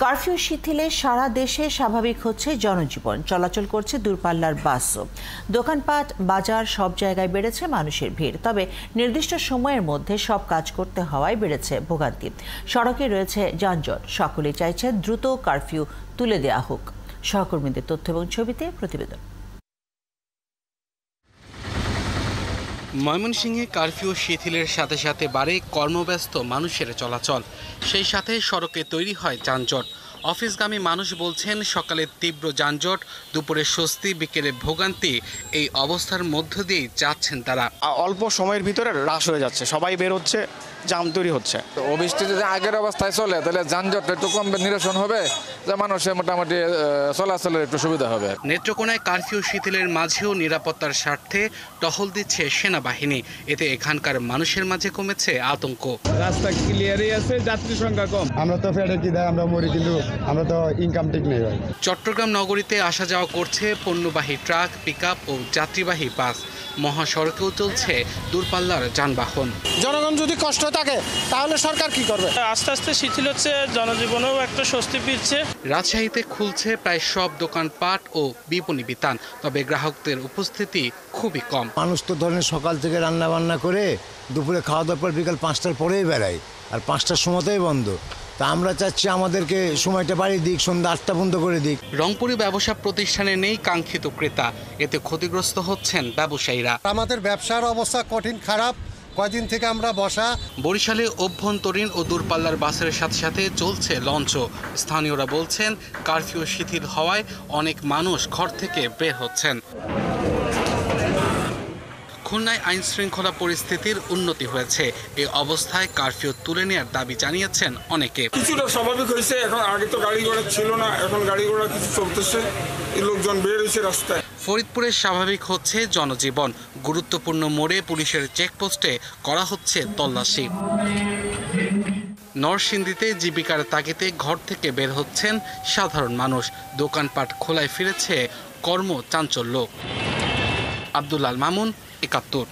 Curfew শিথিলে সারা দেশে স্বাভাবিক হচ্ছে জনজীবন, চলাচল করছে দূরপাল্লার বাসও। দোকানপাট, বাজার সব জায়গায় বেড়েছে মানুষের ভিড়। তবে নির্দিষ্ট সময়ের মধ্যে সব কাজ করতে হওয়ায় বেড়েছে ভোগান্তি। সড়কে রয়েছে যানজট। সকলেই চাইছে দ্রুত কারফিউ তুলে দেওয়া হোক। সহকর্মীদের তথ্য এবং ছবিতে প্রতিবেদন। ময়মনসিংহে কারফিউ শিথিলের সাথে সাথে বাড়ে কর্মব্যস্ত মানুষের চলাচল। সেই সাথে সড়কে তৈরি হয় যানজট। অফিসগামী মানুষ বলছেন, সকালে তীব্র যানজট, দুপুরে স্বস্তি, বিকেলে ভোগান্তি। এই অবস্থার মধ্য দিয়েই যাচ্ছেন তারা। অল্প সময়ের ভিতরে হ্রাস হয়ে যাচ্ছে, সবাই বের হচ্ছে, জাম তৈরি হচ্ছে। বৃষ্টি যদি আগের অবস্থায় চলে তাহলে যানজট একটু কমবে, নিরসন হবে, যে মানুষের মোটামুটি চলাচলের একটু সুবিধা হবে। নেত্রকোনায় কারফিউ শিথিলের মাঝেও নিরাপত্তার স্বার্থে টহল দিচ্ছে সেনাবাহিনী। এতে এখানকার মানুষের মাঝে কমেছে আতঙ্ক। রাস্তা ক্লিয়ারই আছে, যাত্রী সংখ্যা কম। আমরা তো ফেটে কি দেয় আমরা মরি, কিন্তু আমরা তো ইনকাম ঠিক নেই ভাই। চট্টগ্রাম নগরীতে আসা যাওয়া করছে পণ্যবাহী ট্রাক, পিকআপ ও যাত্রীবাহী বাস। মহাসড়কেও চলছে দূরপাল্লার যানবাহন। জনগণ যদি কষ্ট থাকে তাহলে সরকার কি করবে? আস্তে আস্তে শিথিল হচ্ছে, জনজীবনেও একটা স্বস্তি ফিরছে। রাজশাহীতে খুলছে প্রায় সব দোকানপাট ও বিপণী বিতান, তবে গ্রাহকদের উপস্থিতি খুবই কম। মানুষ তো ধরেন সকাল থেকে রান্না বান্না করে দুপুরে খাওয়া দাওয়ার পর বিকাল 5টার পরেই বেড়ায়, আর 5টার সময়তেই বন্ধ। তা আমরা চাচ্ছি আমাদেরকে সময়টা বাড়িয়ে দিক, সন্ধ্যা 8টা বন্ধ করে দিক। রংপুরে ব্যবসা প্রতিষ্ঠানে নেই কাঙ্ক্ষিত ক্রেতা, এতে ক্ষতিগ্রস্ত হচ্ছেন ব্যবসায়ীরা। আমাদের ব্যবসার অবস্থা কঠিন খারাপ, কয়দিন থেকে আমরা বসা। বরিশালে অভ্যন্তরীণ ও দূরপাল্লার বাসের সাথে সাথে চলছে লঞ্চও। স্থানীয়রা বলছেন, কারফিউ শিথিল হওয়ায় অনেক মানুষ ঘর থেকে বের হচ্ছেন। খুলনায় আইন শৃঙ্খলা পরিস্থিতির উন্নতি হয়েছে। এই অবস্থায় কারফিউ তুলে নেওয়ার দাবি জানিয়েছেন অনেকে। কিছুটা স্বাভাবিক হয়েছে, এখন আগে তো গাড়ি ঘোড়া ছিল না, এখন গাড়ি ঘোড়া কিছু চলতেছে, লোকজন বের হয়েছে রাস্তায়। ফরিদপুরে স্বাভাবিক হচ্ছে জনজীবন। গুরুত্বপূর্ণ মোড়ে পুলিশের চেকপোস্টে করা হচ্ছে তল্লাশি। নরসিংদীতে জীবিকার তাগিদে ঘর থেকে বের হচ্ছেন সাধারণ মানুষ। দোকানপাট খোলায় ফিরেছে কর্মচাঞ্চল্য। আব্দুল আল মামুন, ৭১।